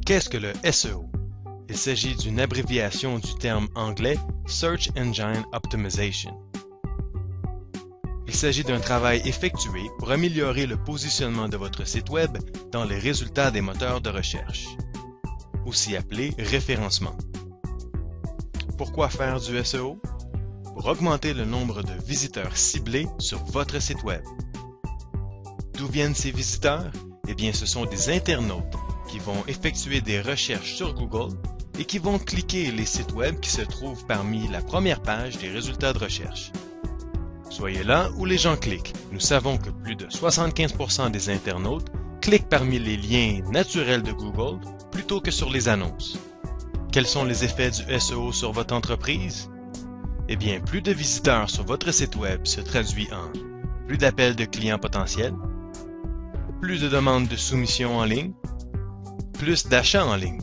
Qu'est-ce que le SEO? Il s'agit d'une abréviation du terme anglais Search Engine Optimization. Il s'agit d'un travail effectué pour améliorer le positionnement de votre site Web dans les résultats des moteurs de recherche, aussi appelé référencement. Pourquoi faire du SEO? Pour augmenter le nombre de visiteurs ciblés sur votre site Web. D'où viennent ces visiteurs? Eh bien, ce sont des internautes qui vont effectuer des recherches sur Google et qui vont cliquer les sites Web qui se trouvent parmi la première page des résultats de recherche. Soyez là où les gens cliquent. Nous savons que plus de 75% des internautes cliquent parmi les liens naturels de Google plutôt que sur les annonces. Quels sont les effets du SEO sur votre entreprise? Eh bien, plus de visiteurs sur votre site Web se traduit en plus d'appels de clients potentiels, plus de demandes de soumission en ligne, plus d'achats en ligne.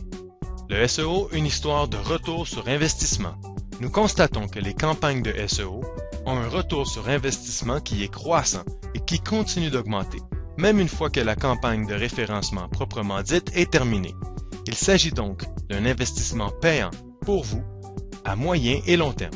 Le SEO, une histoire de retour sur investissement. Nous constatons que les campagnes de SEO ont un retour sur investissement qui est croissant et qui continue d'augmenter, même une fois que la campagne de référencement proprement dite est terminée. Il s'agit donc d'un investissement payant pour vous à moyen et long terme.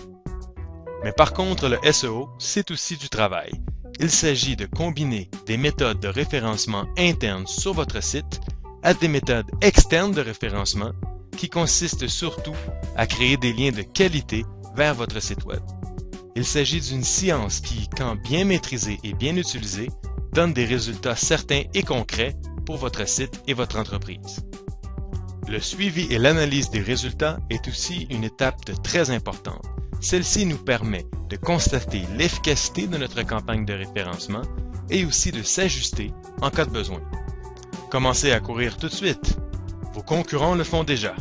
Mais par contre, le SEO, c'est aussi du travail. Il s'agit de combiner des méthodes de référencement internes sur votre site à des méthodes externes de référencement qui consistent surtout à créer des liens de qualité vers votre site Web. Il s'agit d'une science qui, quand bien maîtrisée et bien utilisée, donne des résultats certains et concrets pour votre site et votre entreprise. Le suivi et l'analyse des résultats est aussi une étape très importante. Celle-ci nous permet de constater l'efficacité de notre campagne de référencement et aussi de s'ajuster en cas de besoin. Commencez à courir tout de suite. Vos concurrents le font déjà.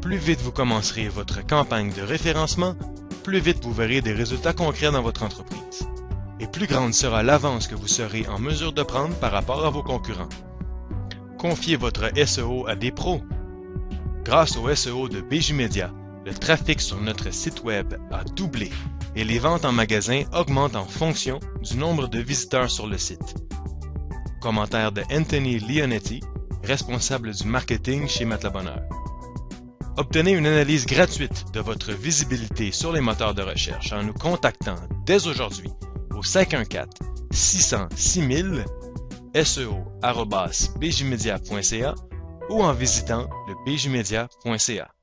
Plus vite vous commencerez votre campagne de référencement, plus vite vous verrez des résultats concrets dans votre entreprise. Et plus grande sera l'avance que vous serez en mesure de prendre par rapport à vos concurrents. Confiez votre SEO à des pros. Grâce au SEO de BJ Media, le trafic sur notre site Web a doublé et les ventes en magasin augmentent en fonction du nombre de visiteurs sur le site. Commentaire de Anthony Leonetti, responsable du marketing chez Matelas-Bonheur. Obtenez une analyse gratuite de votre visibilité sur les moteurs de recherche en nous contactant dès aujourd'hui au 514-600-6000 seo@bjmedia.ca ou en visitant le bjmedia.ca.